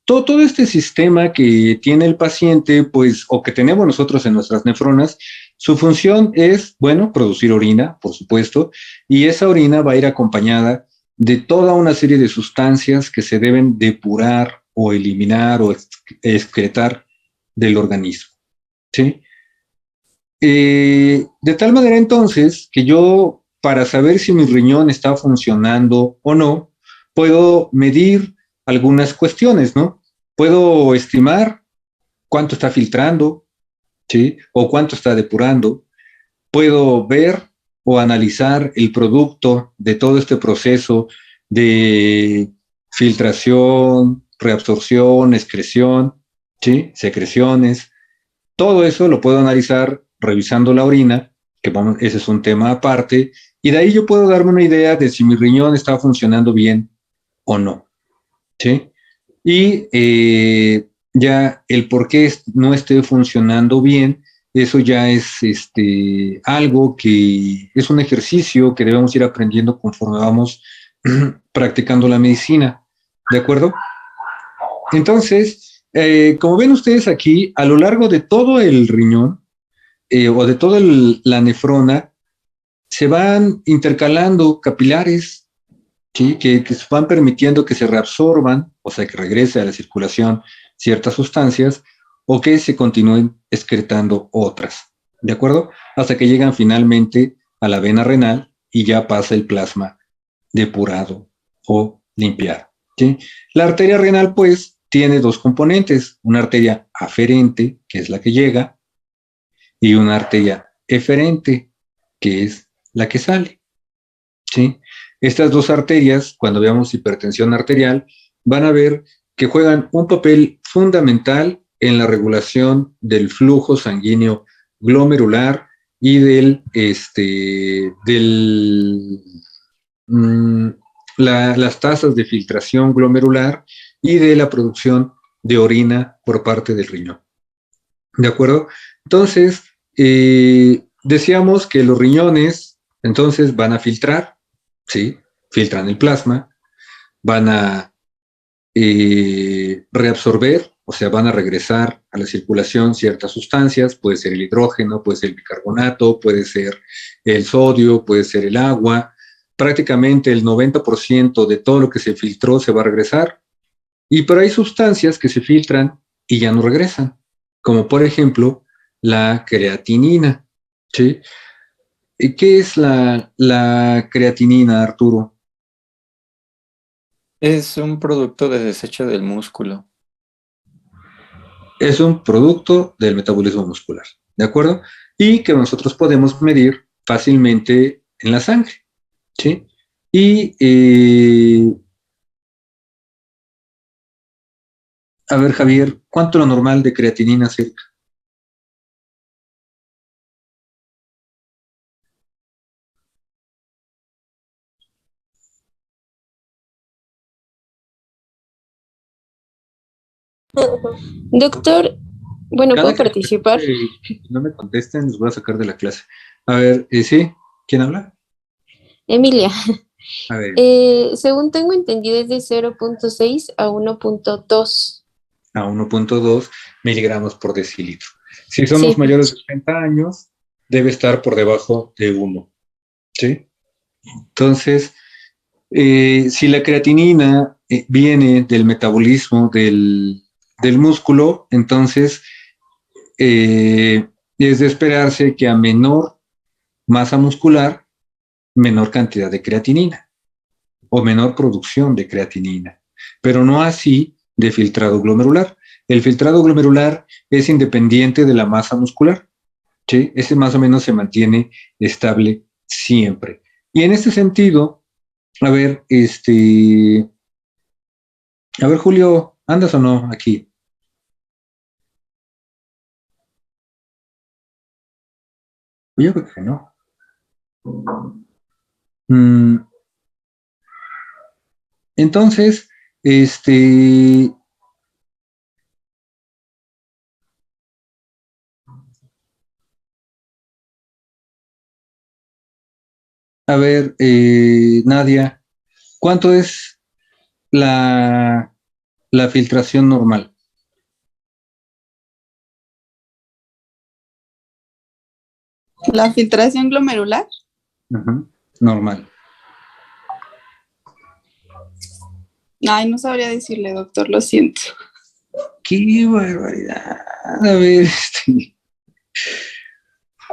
todo este sistema que tiene el paciente, pues, o que tenemos nosotros en nuestras nefronas, su función es, bueno, producir orina, por supuesto, y esa orina va a ir acompañada de toda una serie de sustancias que se deben depurar o eliminar o excretar del organismo, ¿sí? De tal manera entonces que yo, para saber si mi riñón está funcionando o no, puedo medir algunas cuestiones, ¿no? Puedo estimar cuánto está filtrando, ¿sí? O cuánto está depurando. Puedo ver o analizar el producto de todo este proceso de filtración, reabsorción, excreción, ¿sí? Secreciones. Todo eso lo puedo analizar revisando la orina, que vamos, ese es un tema aparte, y de ahí yo puedo darme una idea de si mi riñón está funcionando bien o no, ¿sí? Y ya el por qué no esté funcionando bien, eso ya es algo que es un ejercicio que debemos ir aprendiendo conforme vamos practicando la medicina, ¿de acuerdo? Entonces, como ven ustedes aquí, a lo largo de todo el riñón, o de toda la nefrona, se van intercalando capilares, ¿sí? Que van permitiendo que se reabsorban, o sea, que regrese a la circulación ciertas sustancias, o que se continúen excretando otras, ¿de acuerdo? Hasta que llegan finalmente a la vena renal y ya pasa el plasma depurado o limpiado, ¿sí? La arteria renal, pues, tiene dos componentes, una arteria aferente, que es la que llega, y una arteria eferente, que es la que sale, ¿sí? Estas dos arterias, cuando veamos hipertensión arterial, van a ver que juegan un papel fundamental en la regulación del flujo sanguíneo glomerular y mm, las tasas de filtración glomerular y de la producción de orina por parte del riñón. ¿De acuerdo? Entonces, decíamos que los riñones, entonces, van a filtrar, ¿sí? Filtran el plasma, van a reabsorber, o sea, van a regresar a la circulación ciertas sustancias, puede ser el hidrógeno, puede ser el bicarbonato, puede ser el sodio, puede ser el agua. Prácticamente el 90% de todo lo que se filtró se va a regresar. Pero hay sustancias que se filtran y ya no regresan, como por ejemplo la creatinina, ¿sí? ¿Y qué es la creatinina, Arturo? Es un producto de desecho del músculo. Es un producto del metabolismo muscular, ¿de acuerdo? Y que nosotros podemos medir fácilmente en la sangre, ¿sí? Y, a ver, Javier, ¿cuánto lo normal de creatinina cerca? Doctor, bueno, Cada ¿puedo que me participar? pregunte y no me contesten, los voy a sacar de la clase. A ver, ¿sí? ¿Quién habla? Emilia, A ver, según tengo entendido es de 0,6 a 1,2. a 1,2 miligramos por decilitro. Si somos Sí, mayores de 30 años, debe estar por debajo de 1, ¿sí? Entonces, si la creatinina viene del metabolismo del músculo, entonces es de esperarse que a menor masa muscular, menor cantidad de creatinina o menor producción de creatinina, pero no así de filtrado glomerular. El filtrado glomerular es independiente de la masa muscular, ¿sí? Ese más o menos se mantiene estable siempre. Y en este sentido, a ver, a ver, Julio, ¿andas o no aquí? Yo creo que no. Mm, entonces, a ver, Nadia, ¿cuánto es la, la filtración normal. La filtración glomerular. Ujú, normal. Ay, no sabría decirle, doctor, lo siento. ¡Qué barbaridad! A ver,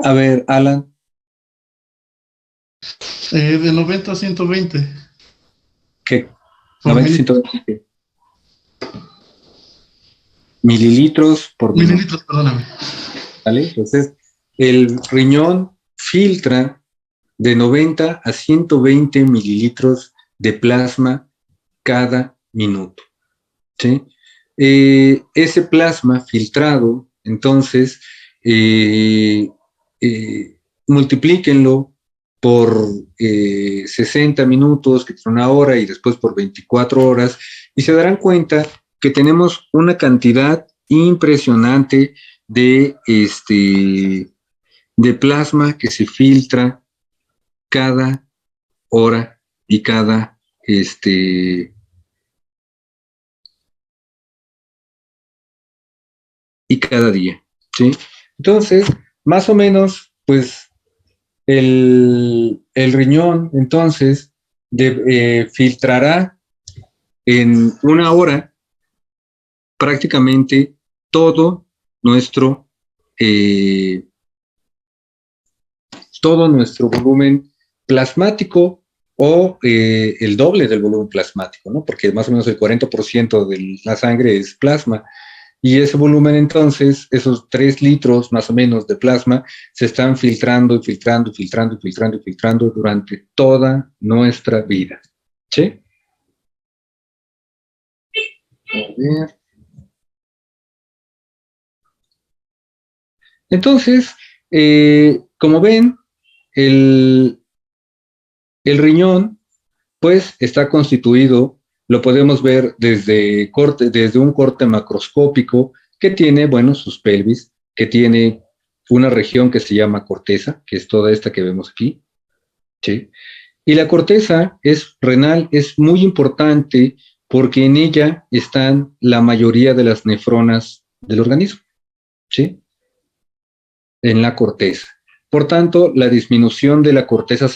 a ver, Alan. De 90 a 120 ¿Qué? por 90, 120 mililitros por minuto. mililitros, perdóname. ¿Vale? Entonces, el riñón filtra de 90 a 120 mililitros de plasma cada minuto. ¿Sí? Ese plasma filtrado, entonces, multiplíquenlo por 60 minutos, que es una hora, y después por 24 horas, y se darán cuenta que tenemos una cantidad impresionante de plasma que se filtra cada hora y cada día, ¿sí? Entonces, más o menos, pues, el riñón, entonces, filtrará en una hora prácticamente todo nuestro, eh, todo nuestro volumen plasmático o el doble del volumen plasmático, ¿no? Porque más o menos el 40% de la sangre es plasma. Y ese volumen, entonces, esos 3 litros más o menos de plasma, se están filtrando y filtrando y filtrando y filtrando y filtrando durante toda nuestra vida. ¿Sí? A ver. Entonces, como ven, el, el riñón, pues, está constituido, lo podemos ver desde un corte macroscópico que tiene, bueno, sus pelvis, que tiene una región que se llama corteza, que es toda esta que vemos aquí, ¿sí? Y la corteza renal es muy importante porque en ella están la mayoría de las nefronas del organismo, ¿sí? En la corteza. Por tanto, la disminución de la corteza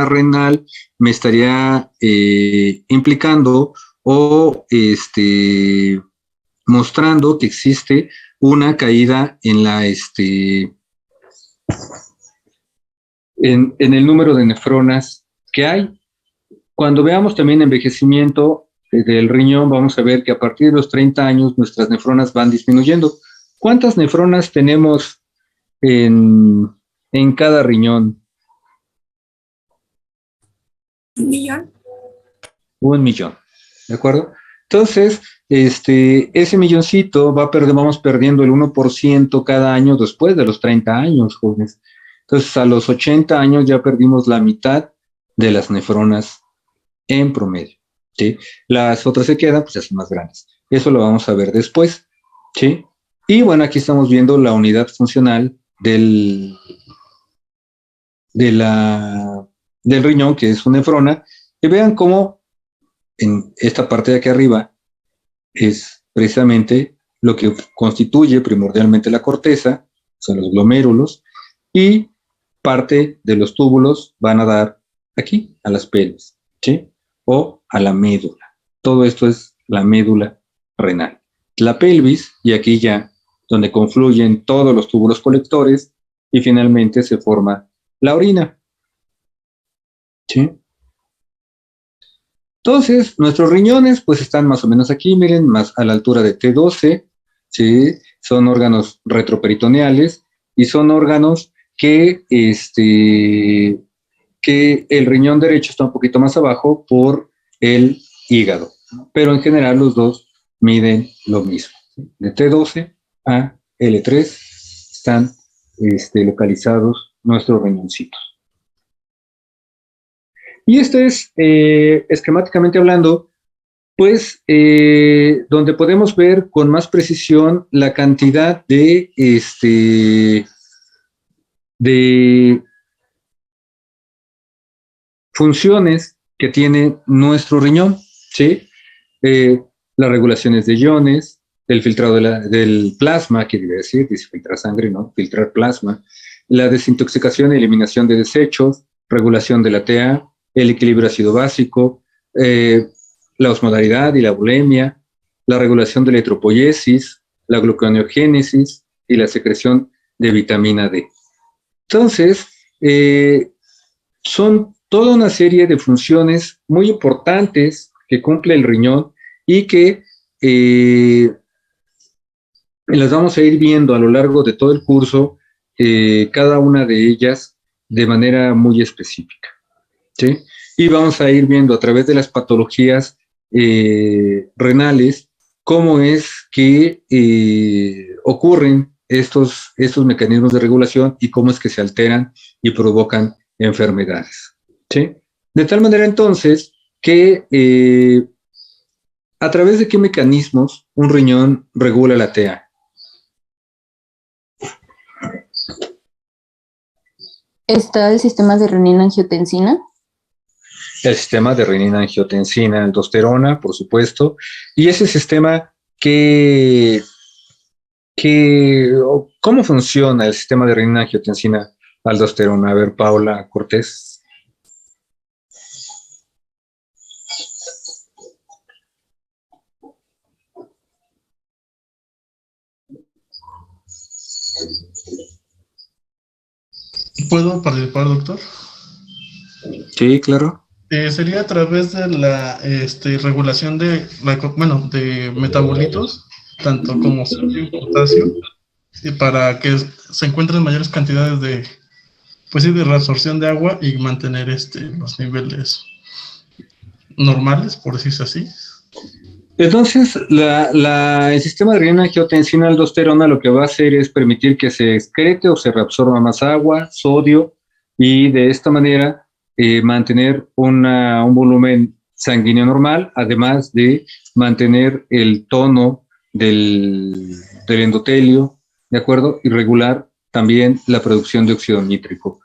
renal me estaría implicando o mostrando que existe una caída en el número de nefronas que hay. Cuando veamos también envejecimiento del riñón, vamos a ver que a partir de los 30 años nuestras nefronas van disminuyendo. ¿Cuántas nefronas tenemos en cada riñón? 1 millón. 1 millón, ¿de acuerdo? Entonces, ese milloncito vamos perdiendo el 1% cada año después de los 30 años, jóvenes. Entonces, a los 80 años ya perdimos la mitad de las nefronas en promedio, ¿sí? Las otras se quedan, pues ya son más grandes. Eso lo vamos a ver después, ¿sí? Y bueno, aquí estamos viendo la unidad funcional del riñón, que es una nefrona, y vean cómo en esta parte de aquí arriba es precisamente lo que constituye primordialmente la corteza, son los glomérulos, y parte de los túbulos van a dar aquí, a las pelvis, ¿sí? O a la médula. Todo esto es la médula renal. La pelvis, y aquí ya, donde confluyen todos los túbulos colectores, y finalmente se forma la orina, ¿sí? Entonces, nuestros riñones pues están más o menos aquí, miren, más a la altura de T12, ¿sí? Son órganos retroperitoneales y son órganos que el riñón derecho está un poquito más abajo por el hígado, pero en general los dos miden lo mismo. De T12 a L3 están localizados nuestros riñoncitos. Y esto es, esquemáticamente hablando, pues, donde podemos ver con más precisión la cantidad de funciones que tiene nuestro riñón, ¿sí? las regulaciones de iones, el filtrado del plasma, que debe decir, dice filtrar sangre, ¿no? Filtrar plasma, la desintoxicación y eliminación de desechos, regulación de la TA, el equilibrio ácido básico, la osmolaridad y la bulimia, la regulación de la eritropoyesis, la gluconeogénesis y la secreción de vitamina D. Entonces, son toda una serie de funciones muy importantes que cumple el riñón y que las vamos a ir viendo a lo largo de todo el curso, cada una de ellas de manera muy específica, ¿sí? Y vamos a ir viendo a través de las patologías renales cómo es que ocurren estos mecanismos de regulación y cómo es que se alteran y provocan enfermedades, ¿sí? De tal manera entonces que a través de qué mecanismos un riñón regula la TA. Está el sistema de renina-angiotensina. El sistema de renina-angiotensina, aldosterona, por supuesto, y ese sistema ¿cómo funciona el sistema de renina-angiotensina, aldosterona? A ver, Paula Cortés. ¿Puedo participar, doctor? Sí, claro. Sería a través de la regulación de metabolitos, tanto como sodio y potasio, y para que se encuentren mayores cantidades de, pues sí, de reabsorción de agua y mantener los niveles normales, por decirse así. Entonces, el sistema de renina-angiotensina aldosterona lo que va a hacer es permitir que se excrete o se reabsorba más agua, sodio, y de esta manera mantener un volumen sanguíneo normal, además de mantener el tono del endotelio, ¿de acuerdo? Y regular también la producción de óxido nítrico.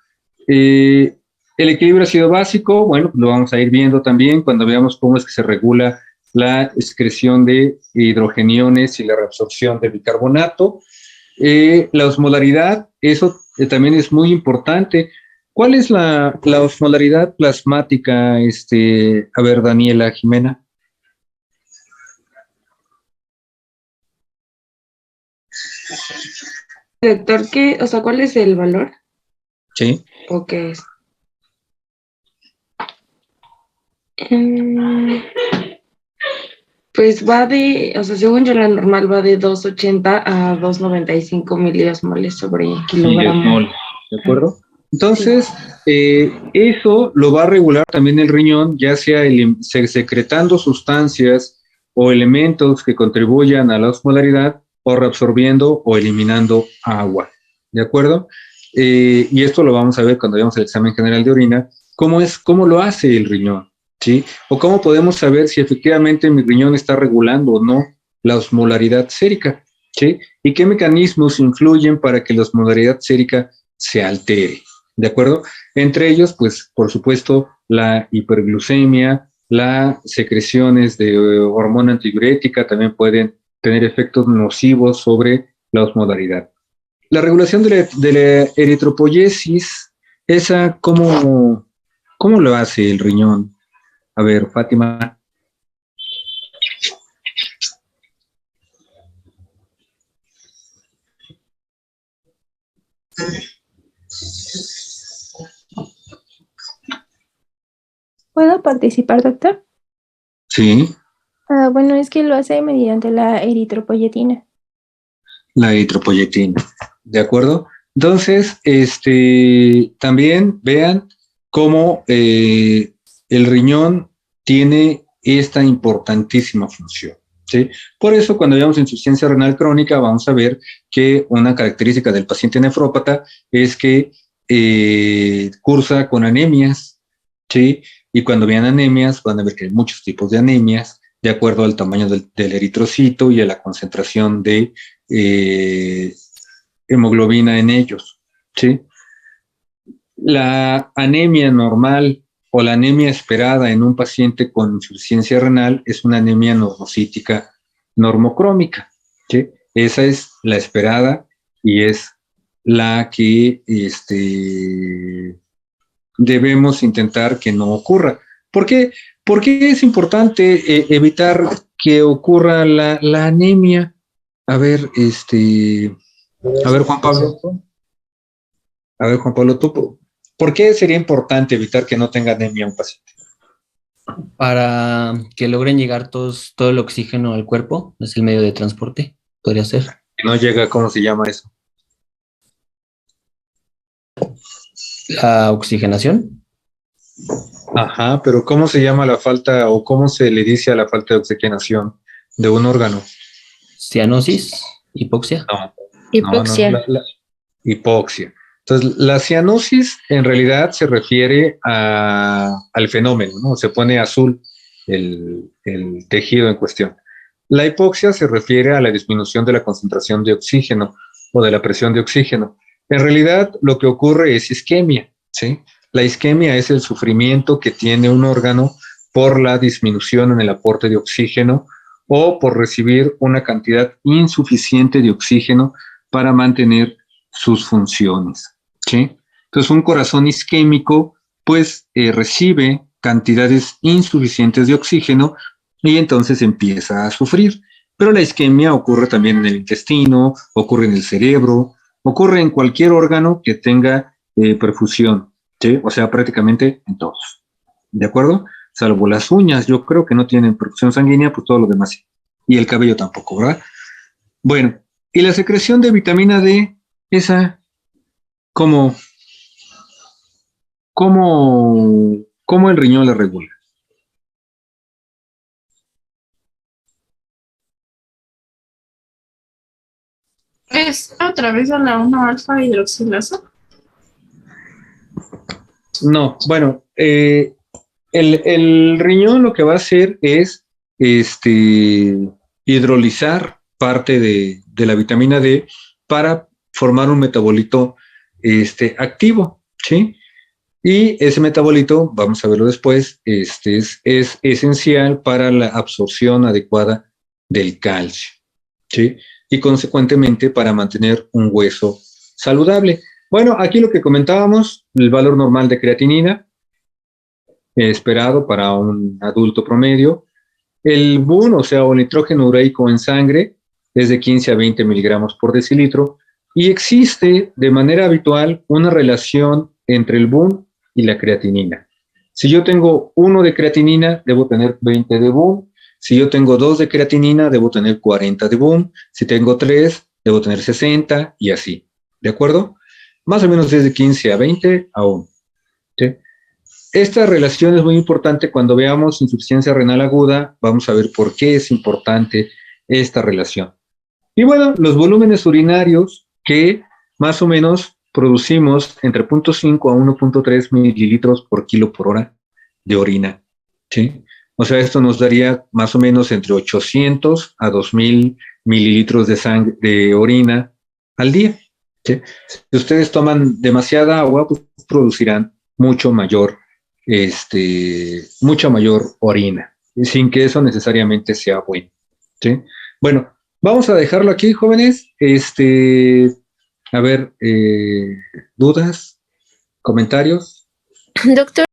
El equilibrio ácido básico, bueno, lo vamos a ir viendo también cuando veamos cómo es que se regula la excreción de hidrogeniones y la reabsorción de bicarbonato. La osmolaridad, eso también es muy importante. ¿Cuál es la osmolaridad plasmática? A ver, Daniela, Jimena. Doctor, ¿cuál es el valor? Sí. ¿O qué es? Pues según yo la normal va de 280 a 295 miliosmoles sobre kilogramo. Miliosmoles, ¿de acuerdo? Entonces, eso lo va a regular también el riñón, ya sea secretando sustancias o elementos que contribuyan a la osmolaridad o reabsorbiendo o eliminando agua, ¿de acuerdo? Y esto lo vamos a ver cuando veamos el examen general de orina, cómo lo hace el riñón, ¿sí? O cómo podemos saber si efectivamente mi riñón está regulando o no la osmolaridad sérica, ¿sí? Y qué mecanismos influyen para que la osmolaridad sérica se altere, ¿de acuerdo? Entre ellos, pues, por supuesto, la hiperglucemia, las secreciones de hormona antidiurética también pueden tener efectos nocivos sobre la osmolaridad. La regulación de la eritropoyesis, esa, ¿cómo lo hace el riñón? A ver, Fátima. ¿Puedo participar, doctor? Sí. Bueno, es que lo hace mediante la eritropoyetina. La eritropoyetina, ¿de acuerdo? Entonces, también vean cómo el riñón tiene esta importantísima función, ¿sí? Por eso, cuando veamos insuficiencia renal crónica, vamos a ver que una característica del paciente nefrópata es que cursa con anemias, ¿sí? Y cuando vean anemias, van a ver que hay muchos tipos de anemias, de acuerdo al tamaño del eritrocito y a la concentración de hemoglobina en ellos, ¿sí? La anemia normal o la anemia esperada en un paciente con insuficiencia renal es una anemia normocítica normocrómica, ¿sí? Esa es la esperada y es la que debemos intentar que no ocurra. ¿Por qué? Porque es importante evitar que ocurra la anemia. A ver, Juan Pablo. A ver, Juan Pablo, ¿tú por qué sería importante evitar que no tenga anemia un paciente? Para que logren llegar todo el oxígeno al cuerpo, es el medio de transporte, podría ser. Que no llega, ¿cómo se llama eso? La oxigenación. Ajá, pero ¿cómo se llama la falta o cómo se le dice a la falta de oxigenación de un órgano? Cianosis, hipoxia. No, Hipoxia. la hipoxia. Entonces, la cianosis en realidad se refiere al fenómeno, ¿no? Se pone azul el tejido en cuestión. La hipoxia se refiere a la disminución de la concentración de oxígeno o de la presión de oxígeno. En realidad, lo que ocurre es isquemia, ¿sí? La isquemia es el sufrimiento que tiene un órgano por la disminución en el aporte de oxígeno o por recibir una cantidad insuficiente de oxígeno para mantener sus funciones, ¿sí? Entonces, un corazón isquémico, pues, recibe cantidades insuficientes de oxígeno y entonces empieza a sufrir. Pero la isquemia ocurre también en el intestino, ocurre en el cerebro, ocurre en cualquier órgano que tenga perfusión, ¿sí? O sea, prácticamente en todos, ¿de acuerdo? Salvo las uñas, yo creo que no tienen perfusión sanguínea, pues todo lo demás sí. Y el cabello tampoco, ¿verdad? Bueno, y la secreción de vitamina D, esa, ¿cómo el riñón la regula? ¿Es a través de la 1-alfa hidroxilasa? No, bueno, el riñón lo que va a hacer es hidrolizar parte de la vitamina D para formar un metabolito activo, ¿sí? Y ese metabolito, vamos a verlo después, es esencial para la absorción adecuada del calcio, ¿sí? Y consecuentemente para mantener un hueso saludable. Bueno, aquí lo que comentábamos, el valor normal de creatinina esperado para un adulto promedio. El BUN, o sea, o nitrógeno ureico en sangre, es de 15 a 20 miligramos por decilitro y existe de manera habitual una relación entre el BUN y la creatinina. Si yo tengo 1 de creatinina, debo tener 20 de BUN. Si yo tengo 2 de creatinina, debo tener 40 de BUN. Si tengo 3, debo tener 60 y así. ¿De acuerdo? Más o menos es de 15 a 20 a 1. ¿Sí? Esta relación es muy importante cuando veamos insuficiencia renal aguda. Vamos a ver por qué es importante esta relación. Y bueno, los volúmenes urinarios que más o menos producimos entre 0.5 a 1.3 mililitros por kilo por hora de orina, ¿sí? O sea, esto nos daría más o menos entre 800 a 2000 mililitros de sangre, de orina al día, ¿sí? Si ustedes toman demasiada agua, pues producirán mucha mayor orina, sin que eso necesariamente sea bueno, ¿sí? Bueno, vamos a dejarlo aquí, jóvenes. A ver, ¿dudas? ¿Comentarios? Doctor.